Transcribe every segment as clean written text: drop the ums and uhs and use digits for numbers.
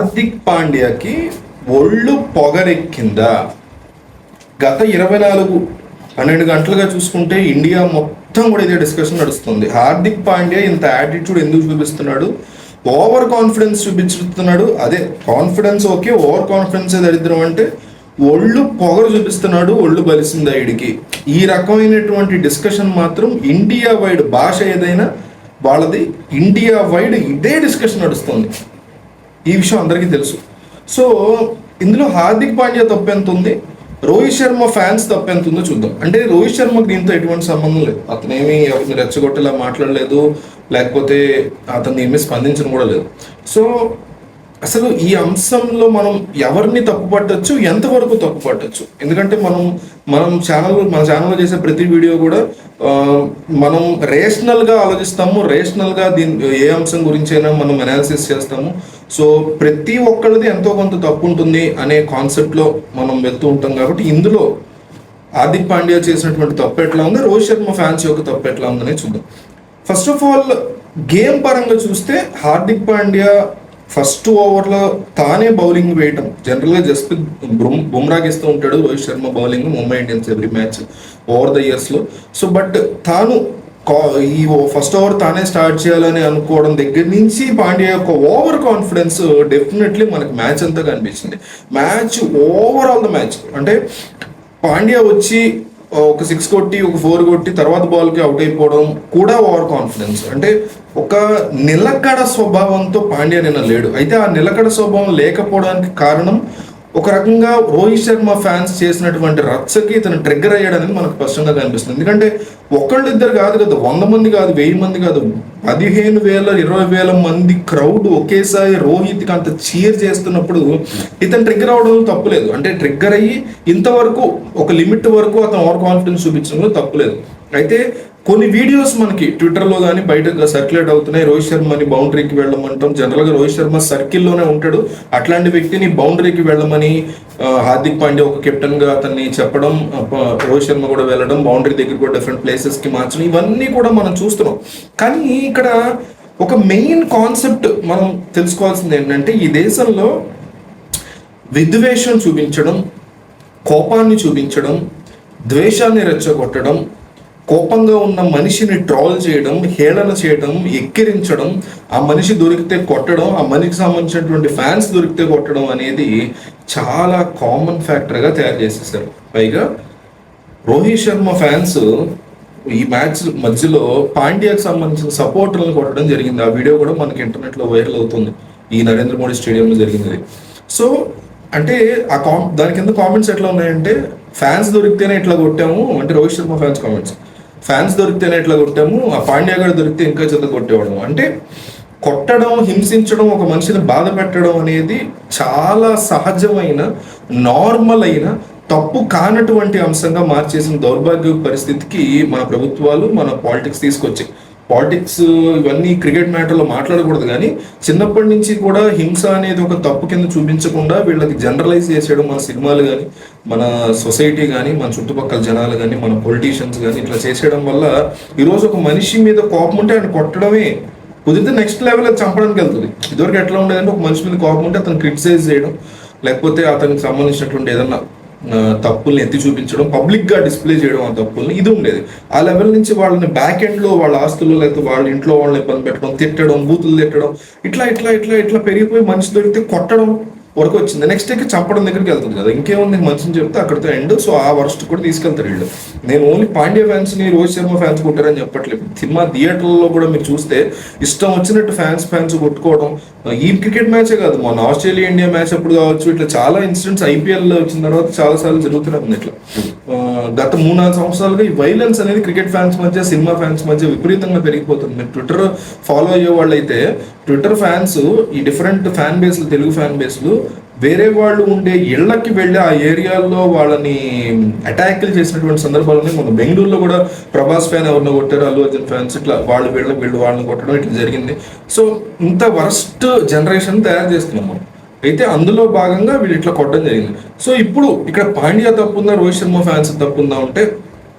హార్దిక్ పాండ్యాకి ఒళ్ళు పొగరెక్కిందా? గత 12 గంటలుగా చూసుకుంటే ఇండియా మొత్తం కూడా ఇదే డిస్కషన్ నడుస్తుంది. హార్దిక్ పాండ్యా ఇంత యాటిట్యూడ్ ఎందుకు చూపిస్తున్నాడు? ఓవర్ కాన్ఫిడెన్స్ చూపించుతున్నాడు. అదే కాన్ఫిడెన్స్ ఓకే, ఓవర్ కాన్ఫిడెన్స్ దరిద్రం అంటే ఒళ్ళు పొగరు చూపిస్తున్నాడు, ఒళ్ళు బలిసింది ఐడికి. ఈ రకమైనటువంటి డిస్కషన్ మాత్రం ఇండియా వైడ్, భాష ఏదైనా వాళ్ళది ఇండియా వైడ్ ఇదే డిస్కషన్ నడుస్తుంది. ఈ విషయం అందరికీ తెలుసు. సో ఇందులో హార్దిక్ పాండ్యా తప్పు ఎంత ఉంది, రోహిత్ శర్మ ఫ్యాన్స్ తప్పు ఎంత ఉందో చూద్దాం. అంటే రోహిత్ శర్మకు దీంతో ఎటువంటి సంబంధం లేదు. అతనేమి ఎవరిని రెచ్చగొట్టేలా మాట్లాడలేదు, లేకపోతే అతన్ని ఏమీ స్పందించడం కూడా లేదు. సో అసలు ఈ అంశంలో మనం ఎవరిని తప్పు పట్టచ్చు, ఎంతవరకు తప్పు పట్టచ్చు? ఎందుకంటే మన ఛానల్లో చేసే ప్రతి వీడియో కూడా మనం రేషనల్గా ఆలోచిస్తాము, రేషనల్గా ఏ అంశం గురించైనా మనం అనాలిసిస్ చేస్తాము. సో ప్రతి ఒక్కళ్ళది ఎంతో కొంత తప్పు ఉంటుంది అనే కాన్సెప్ట్లో మనం వెళ్తూ ఉంటాం. కాబట్టి ఇందులో హార్దిక్ పాండ్యా చేసినటువంటి తప్పు ఎట్లా ఉంది, రోహిత్ శర్మ ఫ్యాన్స్ యొక్క తప్పు ఎట్లా ఉందనే చూద్దాం. ఫస్ట్ ఆఫ్ ఆల్ గేమ్ పరంగా చూస్తే హార్దిక్ పాండ్యా ఫస్ట్ ఓవర్లో తానే బౌలింగ్ వేయటం, జనరల్గా జస్ప్రీత్ బుమ్రాకి ఇస్తూ ఉంటాడు Rohit Sharma bowling Mumbai Indians every match over the ఇయర్స్లో. సో బట్ తాను ఈ ఫస్ట్ ఓవర్ తానే స్టార్ట్ చేయాలని అనుకోవడం దగ్గర నుంచి పాండ్యా యొక్క ఓవర్ కాన్ఫిడెన్స్ డెఫినెట్లీ మనకి మ్యాచ్ అంతా కనిపించింది. మ్యాచ్ ఓవరాల్ ద మ్యాచ్ అంటే పాండ్యా వచ్చి ఒక 6 కొట్టి ఒక 4 కొట్టి తర్వాత బాల్కి అవుట్ అయిపోవడం కూడా ఓవర్ కాన్ఫిడెన్స్. అంటే ఒక నిలకడ స్వభావంతో పాండ్యా నిన్న లేడు. అయితే ఆ నిలకడ స్వభావం లేకపోవడానికి కారణం ఒక రకంగా రోహిత్ శర్మ ఫ్యాన్స్ చేసినటువంటి రచ్చకి ఇతను ట్రిగ్గర్ అయ్యాడనేది మనకు స్పష్టంగా కనిపిస్తుంది. ఎందుకంటే ఒకళ్ళిద్దరు కాదు కదా, 100 మంది కాదు, 1000 మంది కాదు, 15,000 20,000 మంది క్రౌడ్ ఒకేసారి రోహిత్కి అంత చీర్ చేస్తున్నప్పుడు ఇతను ట్రిగ్గర్ అవడం తప్పులేదు. అంటే ట్రిగ్గర్ అయ్యి ఇంతవరకు ఒక లిమిట్ వరకు అతను ఓవర్ కాన్ఫిడెన్స్ చూపించడంలో తప్పులేదు. అయితే కొన్ని వీడియోస్ మనకి ట్విట్టర్లో కానీ బయట సర్క్యులేట్ అవుతున్నాయి. రోహిత్ శర్మని బౌండరీకి వెళ్ళమంటాం. జనరల్గా రోహిత్ శర్మ సర్కిల్లోనే ఉంటాడు, అట్లాంటి వ్యక్తిని బౌండరీకి వెళ్ళమని హార్దిక్ పాండ్యా ఒక కెప్టెన్గా అతన్ని చెప్పడం, రోహిత్ శర్మ కూడా వెళ్ళడం, బౌండరీ దగ్గర కూడా డిఫరెంట్ ప్లేసెస్కి మార్చడం, ఇవన్నీ కూడా మనం చూస్తున్నాం. కానీ ఇక్కడ ఒక మెయిన్ కాన్సెప్ట్ మనం తెలుసుకోవాల్సింది ఏంటంటే, ఈ దేశంలో విద్వేషం చూపించడం, కోపాన్ని చూపించడం, ద్వేషాన్ని రెచ్చగొట్టడం, కోపంగా ఉన్న మనిషిని ట్రోల్ చేయడం, హేళన చేయడం, ఎక్కిరించడం, ఆ మనిషి దొరికితే కొట్టడం, ఆ మనిషికి సంబంధించినటువంటి ఫ్యాన్స్ దొరికితే కొట్టడం అనేది చాలా కామన్ ఫ్యాక్టర్గా తయారు చేసేసారు. పైగా రోహిత్ శర్మ ఫ్యాన్స్ ఈ మ్యాచ్ మధ్యలో పాండ్యాకి సంబంధించిన సపోర్టర్లను కొట్టడం జరిగింది. ఆ వీడియో కూడా మనకి ఇంటర్నెట్లో వైరల్ అవుతుంది. ఈ నరేంద్ర మోడీ స్టేడియంలో జరిగింది. సో అంటే దాని కింద కామెంట్స్ ఎట్లా ఉన్నాయంటే, ఫ్యాన్స్ దొరికితేనే ఇట్లా కొట్టాము అంటే రోహిత్ శర్మ ఫ్యాన్స్ దొరికితేనే ఇట్లా కొట్టాము, ఆ పాండ్యా గారు దొరికితే ఇంకా చెత్త కొట్టేవాడు. అంటే కొట్టడం, హింసించడం, ఒక మనిషిని బాధ పెట్టడం అనేది చాలా సహజమైన, నార్మల్ అయిన, తప్పు కానటువంటి అంశంగా మార్చేసిన దౌర్భాగ్య పరిస్థితికి మన ప్రభుత్వాలు, మన పాలిటిక్స్ తీసుకొచ్చాయి. పాలిటిక్స్ ఇవన్నీ క్రికెట్ మ్యాటర్లో మాట్లాడకూడదు, కానీ చిన్నప్పటి నుంచి కూడా హింస అనేది ఒక తప్పు కింద చూపించకుండా వీళ్ళకి జనరలైజ్ చేసేయడం, మన సినిమాలు కానీ, మన సొసైటీ కానీ, మన చుట్టుపక్కల జనాలు కానీ, మన పొలిటీషియన్స్ కానీ ఇట్లా చేసేయడం వల్ల ఈరోజు ఒక మనిషి మీద కోపం ఉంటే ఆయన కొట్టడమే, కుదిరితే నెక్స్ట్ లెవెల్ అది చంపడానికి వెళ్తుంది. ఇదివరకు ఎట్లా ఉండేదంటే ఒక మనిషి మీద కోపం ఉంటే అతను క్రిటిసైజ్ చేయడం, లేకపోతే అతనికి సంబంధించినటువంటి ఏదన్నా తప్పుల్ని ఎత్తి చూపించడం, పబ్లిక్గా డిస్ప్లే చేయడం ఆ తప్పుల్ని, ఇది ఉండేది. ఆ లెవెల్ నుంచి వాళ్ళని బ్యాక్ ఎండ్లో వాళ్ళ ఆస్తులు, లేకపోతే వాళ్ళ ఇంట్లో వాళ్ళని ఇబ్బంది పెట్టడం, తిట్టడం, బూతులు తిట్టడం, ఇట్లా పెరిగిపోయి మనిషి దొరికితే కొట్టడం వరకు వచ్చింది. నెక్స్ట్ డేకి చంపడం దగ్గరికి వెళ్తుంది కదా, ఇంకేముంది మనిషిని చెప్తే అక్కడితో ఎండ్. సో ఆ వర్స్ట్ కూడా తీసుకెళ్తారు వీళ్ళు. నేను ఓన్లీ పాండ్యా ఫ్యాన్స్ని, రోహిత్ శర్మ ఫ్యాన్స్ కొట్టారని చెప్పట్లేదు. సినిమా థియేటర్లో కూడా మీరు చూస్తే ఇష్టం వచ్చినట్టు ఫ్యాన్స్ కొట్టుకోవడం, ఈ క్రికెట్ మ్యాచే కాదు, మన ఆస్ట్రేలియా ఇండియా మ్యాచ్ అప్పుడు కావచ్చు, ఇట్లా చాలా ఇన్సిడెంట్స్ ఐపీఎల్ వచ్చిన తర్వాత చాలాసార్లు జరుగుతూనే ఉంది. ఇట్లా గత 3-4 సంవత్సరాలుగా ఈ వైలెన్స్ అనేది క్రికెట్ ఫ్యాన్స్ మధ్య, సినిమా ఫ్యాన్స్ మధ్య విపరీతంగా పెరిగిపోతుంది. మీరు ట్విట్టర్ ఫాలో అయ్యే వాళ్ళు అయితే ట్విట్టర్ ఫ్యాన్స్ ఈ డిఫరెంట్ ఫ్యాన్ బేస్లు, తెలుగు ఫ్యాన్ బేస్లు వేరే వాళ్ళు ఉండే ఇళ్లకి వెళ్ళి ఆ ఏరియాల్లో వాళ్ళని అటాక్లు చేసినటువంటి సందర్భాలు ఉన్నాయి. మన బెంగళూరులో కూడా ప్రభాస్ ఫ్యాన్ ఎవరినో కొట్టారు, అల్లు అర్జున్ ఫ్యాన్స్, ఇట్లా వీళ్ళు వాళ్ళని కొట్టడం ఇట్లా జరిగింది. సో ఇంత వర్స్ట్ జనరేషన్ తయారు చేస్తున్నాం మనం. అయితే అందులో భాగంగా వీళ్ళు ఇట్లా కొట్టడం జరిగింది. సో ఇప్పుడు ఇక్కడ పాండ్యా తప్పుందా, రోహిత్ శర్మ ఫ్యాన్స్ తప్పుందా అంటే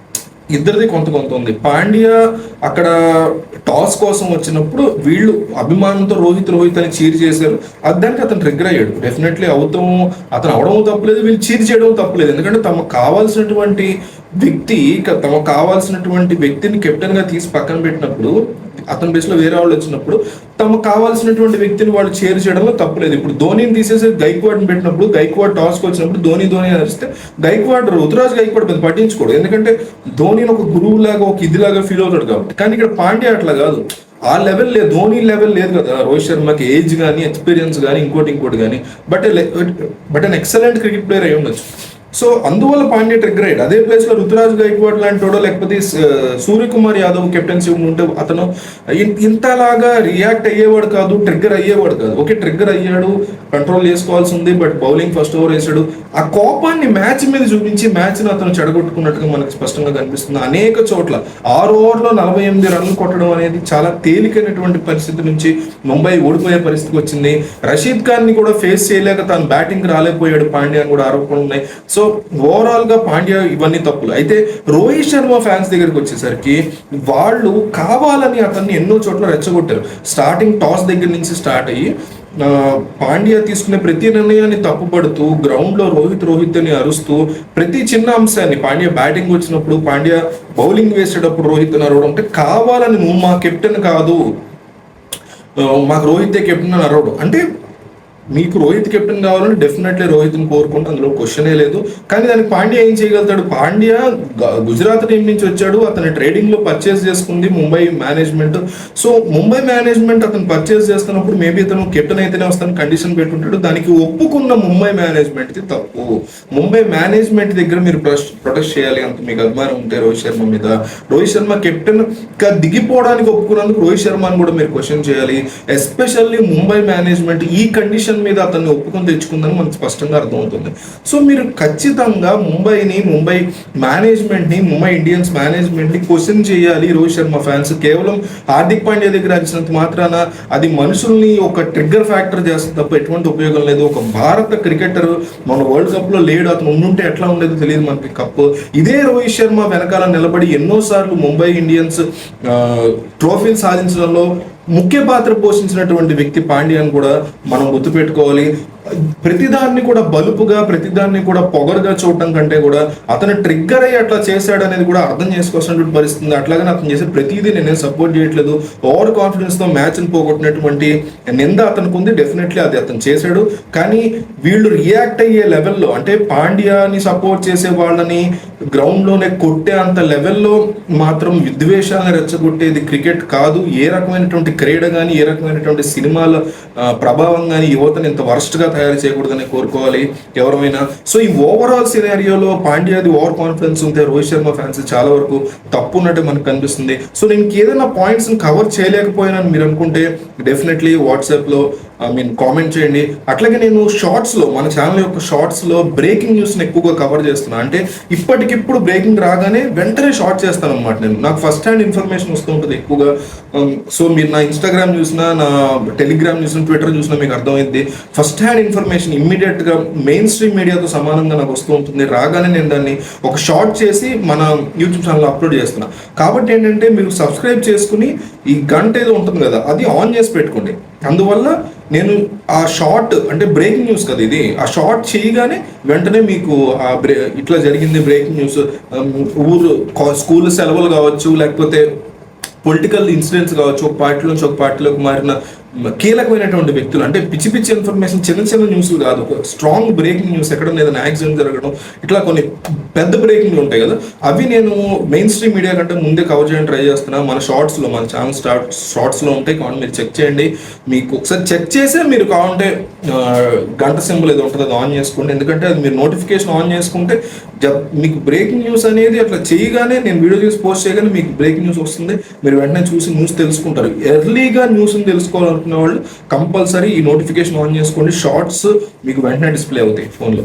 ఇద్దరిది కొంత కొంత ఉంది. పాండ్యా అక్కడ టాస్ కోసం వచ్చినప్పుడు వీళ్ళు అభిమానంతో రోహిత్ అని చీర్ చేశారు. అది దానికి అతను ట్రిగ్గర్ అయ్యాడు. డెఫినెట్లీ అవుతాం, అతను అవడం తప్పలేదు, వీళ్ళు చీర్ చేయడం తప్పలేదు. ఎందుకంటే తమకు కావాల్సినటువంటి తమకు కావాల్సినటువంటి వ్యక్తిని కెప్టెన్ గా తీసి పక్కన పెట్టినప్పుడు, అతని బేస్ లో వేరే వాళ్ళు వచ్చినప్పుడు తమకు కావాల్సినటువంటి వ్యక్తిని వాళ్ళు చేరు చేయడంలో తప్పలేదు. ఇప్పుడు ధోనిని తీసేసి గైక్వాడ్ని పెట్టినప్పుడు, గైక్వాడ్ టాస్కి వచ్చినప్పుడు ధోని అరిస్తే రుతురాజ్ గైక్వాడ్ పెద్ద పట్టించుకోడు. ఎందుకంటే ధోనిని ఒక గురువు లాగా, ఒక ఇదిలాగా ఫీల్ అవుతాడు కాబట్టి. కానీ ఇక్కడ పాండ్యా అట్లా కాదు, ఆ లెవెల్ లేదు, ధోని లెవెల్ లేదు కదా రోహిత్ శర్మకి, ఏజ్ కానీ ఎక్స్పీరియన్స్ కానీ ఇంకోటి కానీ. But an excellent cricket player అయి ఉండొచ్చు. సో అందువల్ల పాండ్యా ట్రిగ్గర్ అయ్యాడు. అదే ప్లేస్ లో రుతురాజ్ గైక్వాడ్ లాంటి లేకపోతే సూర్యకుమార్ యాదవ్ కెప్టెన్సీ ఉంటే అతను ఇంతలాగా రియాక్ట్ అయ్యేవాడు కాదు, ట్రిగ్గర్ అయ్యేవాడు కాదు. ఓకే, ట్రిగ్గర్ అయ్యాడు, కంట్రోల్ చేసుకోవాల్సి ఉంది, బట్ బౌలింగ్ ఫస్ట్ ఓవర్ వేసాడు. ఆ కోపాన్ని మ్యాచ్ మీద చూపించి మ్యాచ్ని అతను చెడగొట్టుకున్నట్టుగా మనకు స్పష్టంగా కనిపిస్తుంది. అనేక చోట్ల 6 ఓవర్లో 48 రన్లు కొట్టడం అనేది చాలా తేలికైనటువంటి పరిస్థితి నుంచి ముంబై ఓడిపోయే పరిస్థితికి వచ్చింది. రషీద్ ఖాన్ ని కూడా ఫేస్ చేయలేక తాను బ్యాటింగ్ రాలేకపోయాడు పాండ్యా అని కూడా ఆరోపణలు ఉన్నాయి. సో ఓవరాల్ గా పాండ్యా ఇవన్నీ తప్పులు. అయితే రోహిత్ శర్మ ఫ్యాన్స్ దగ్గరికి వచ్చేసరికి వాళ్ళు కావాలని అతన్ని ఎన్నో చోట్ల రెచ్చగొట్టారు. స్టార్టింగ్ టాస్ దగ్గర నుంచి స్టార్ట్ అయ్యి పాండ్యా తీసుకునే ప్రతి నిర్ణయాన్ని తప్పుపడుతూ గ్రౌండ్ లో రోహిత్ అని అరుస్తూ ప్రతి చిన్న అంశాన్ని, పాండ్యా బ్యాటింగ్ వచ్చినప్పుడు, పాండ్యా బౌలింగ్ వేసేటప్పుడు రోహిత్ అని అరవడం, అంటే కావాలని నువ్వు మా కెప్టెన్ కాదు, మాకు రోహితే కెప్టెన్ అని అరవడం. అంటే మీకు రోహిత్ కెప్టెన్ కావాలంటే డెఫినెట్లీ రోహిత్ని కోరుకుంటే అందులో క్వశ్చనే లేదు. కానీ దానికి పాండ్యా ఏం చేయగలుగుతాడు? పాండ్యా గుజరాత్ టీం నుంచి వచ్చాడు, అతని ట్రేడింగ్ లో పర్చేస్ చేసుకుంది Mumbai management. So Mumbai management అతను పర్చేస్ చేస్తున్నప్పుడు మేబీ అతను కెప్టెన్ అయితేనే వస్తాను కండిషన్ పెట్టుంటాడు. దానికి ఒప్పుకున్న ముంబై మేనేజ్మెంట్ ది తప్పు. ముంబై మేనేజ్మెంట్ దగ్గర మీరు ప్రొటెస్ట్ చేయాలి. అంత మీకు అభిమానం ఉంటే రోహిత్ శర్మ మీద, రోహిత్ శర్మ కెప్టెన్ గా దిగిపోవడానికి ఒప్పుకున్నందుకు రోహిత్ శర్మని కూడా మీరు క్వశ్చన్ చేయాలి. ఎస్పెషల్లీ ముంబై మేనేజ్మెంట్ ఈ కండిషన్ మీద అతన్ని ఒప్పుకొని తెచ్చుకుందని మనకు స్పష్టంగా అర్థమవుతుంది. సో మీరు ఖచ్చితంగా ముంబై మేనేజ్మెంట్ ని, ముంబై ఇండియన్స్ మేనేజ్మెంట్ ని క్వశ్చన్ చేయాలి. రోహిత్ శర్మ ఫ్యాన్స్ కేవలం హార్దిక్ పాండ్యా దగ్గర అరిచినంత మాత్రాన అది మనుషుల్ని ఒక ట్రిగ్గర్ ఫ్యాక్టర్ చేస్తుంది తప్ప ఎటువంటి ఉపయోగం లేదు. ఒక భారత క్రికెటర్ మన వరల్డ్ కప్ లో లేడు, అతను ఉండుంటే ఎట్లా ఉండేదో తెలియదు మనకి కప్పు. ఇదే రోహిత్ శర్మ వెనకాల నిలబడి ఎన్నోసార్లు ముంబై ఇండియన్స్ ట్రోఫీలు సాధించడంలో ముఖ్య పాత్ర పోషించినటువంటి వ్యక్తి పాండ్యా అని కూడా మనం గుర్తుపెట్టుకోవాలి. ప్రతిదాన్ని కూడా బలుపుగా, ప్రతిదాన్ని కూడా పొగరుగా చూడటం కంటే కూడా అతను ట్రిగ్గర్ అయ్యి అట్లా చేశాడు అనేది కూడా అర్థం చేసుకోవాల్సినటువంటి పరిస్థితి. అట్లాగని అతను చేసే ప్రతిదీ నేనేం సపోర్ట్ చేయట్లేదు. ఓవర్ కాన్ఫిడెన్స్ తో మ్యాచ్ని పోగొట్టినటువంటి నింద అతనికి ఉంది, డెఫినెట్లీ అది అతను చేశాడు. కానీ వీళ్ళు రియాక్ట్ అయ్యే లెవెల్లో, అంటే పాండ్యాని సపోర్ట్ చేసే వాళ్ళని గ్రౌండ్ లోనే కొట్టే అంత లెవెల్లో మాత్రం విద్వేషాలను రెచ్చగొట్టేది క్రికెట్ కాదు. ఏ రకమైనటువంటి క్రీడ కానీ, ఏ రకమైనటువంటి సినిమాల ప్రభావం కానీ యువతను ఇంత వరస్ట్ గా తయారు చేయకూడదని కోరుకోవాలి ఎవరైనా. సో ఈ ఓవరాల్ సినారియోలో పాండ్యాది ఓవర్ కాన్ఫిడెన్స్ ఉంటే రోహిత్ శర్మ ఫ్యాన్స్ చాలా వరకు తప్పు ఉన్నట్టు మనకు కనిపిస్తుంది. సో నేను ఏదైనా పాయింట్స్ కవర్ చేయలేకపోయానని మీరు అనుకుంటే డెఫినెట్లీ వాట్సాప్లో కామెంట్ చేయండి. అట్లాగే నేను షార్ట్స్లో, మన ఛానల్ యొక్క షార్ట్స్లో బ్రేకింగ్ న్యూస్ని ఎక్కువగా కవర్ చేస్తున్నాను. అంటే ఇప్పటికిప్పుడు బ్రేకింగ్ రాగానే వెంటనే షార్ట్ చేస్తాను అనమాట. నాకు ఫస్ట్ హ్యాండ్ ఇన్ఫర్మేషన్ వస్తూ ఉంటుంది ఎక్కువగా. సో మీరు నా ఇన్స్టాగ్రామ్ చూసినా, నా టెలిగ్రామ్ చూసినా, ట్విట్టర్ చూసినా మీకు అర్థమైంది. ఫస్ట్ హ్యాండ్ ఇన్ఫర్మేషన్ ఇమ్మీడియట్గా మెయిన్ స్ట్రీమ్ మీడియాతో సమానంగా నాకు వస్తూ ఉంటుంది. రాగానే నేను దాన్ని ఒక షార్ట్ చేసి మన యూట్యూబ్ ఛానల్లో అప్లోడ్ చేస్తున్నా. కాబట్టి ఏంటంటే మీరు సబ్స్క్రైబ్ చేసుకుని ఈ గంట ఏదో ఉంటుంది కదా, అది ఆన్ చేసి పెట్టుకోండి. అందువల్ల నేను ఆ షార్ట్, అంటే బ్రేకింగ్ న్యూస్ కదా ఇది, ఆ షార్ట్ చేయగానే వెంటనే మీకు ఇట్లా జరిగింది బ్రేకింగ్ న్యూస్, స్కూల్ సెలవులు కావచ్చు, లేకపోతే పొలిటికల్ ఇన్సిడెంట్స్ కావచ్చు, ఒక పార్టీ నుంచి ఒక పార్టీలోకి మారిన కీలకమైనటువంటి వ్యక్తులు, అంటే పిచ్చి పిచ్చి ఇన్ఫర్మేషన్, చిన్న చిన్న న్యూస్లు కాదు, ఒక స్ట్రాంగ్ బ్రేకింగ్ న్యూస్, ఎక్కడ ఏదైనా యాక్సిడెంట్ జరగడం, ఇట్లా కొన్ని పెద్ద బ్రేకింగ్ ఉంటాయి కదా, అవి నేను మెయిన్ స్ట్రీమ్ మీడియా కంటే ముందే కవర్ చేయడానికి ట్రై చేస్తున్నా. మన షార్ట్స్లో, మన ఛానల్ షార్ట్స్లో ఉంటాయి, కావాలి మీరు చెక్ చేయండి. మీకు ఒకసారి చెక్ చేసే మీరు కావాలంటే గంట సింబల్ ఏదో ఉంటుంది, అది ఆన్ చేసుకోండి. ఎందుకంటే అది మీరు నోటిఫికేషన్ ఆన్ చేసుకుంటే మీకు బ్రేకింగ్ న్యూస్ అనేది అట్లా చేయగానే, నేను వీడియో చేసి పోస్ట్ చేయగానే మీకు బ్రేకింగ్ న్యూస్ వస్తుంది. మీరు వెంటనే చూసి న్యూస్ తెలుసుకుంటారు. ఎర్లీగా న్యూస్ని తెలుసుకోవాలనుకునే వాళ్ళు కంపల్సరీ ఈ నోటిఫికేషన్ ఆన్ చేసుకోండి. షార్ట్స్ మీకు వెంటనే డిస్ప్లే అవుతాయి ఫోన్లో.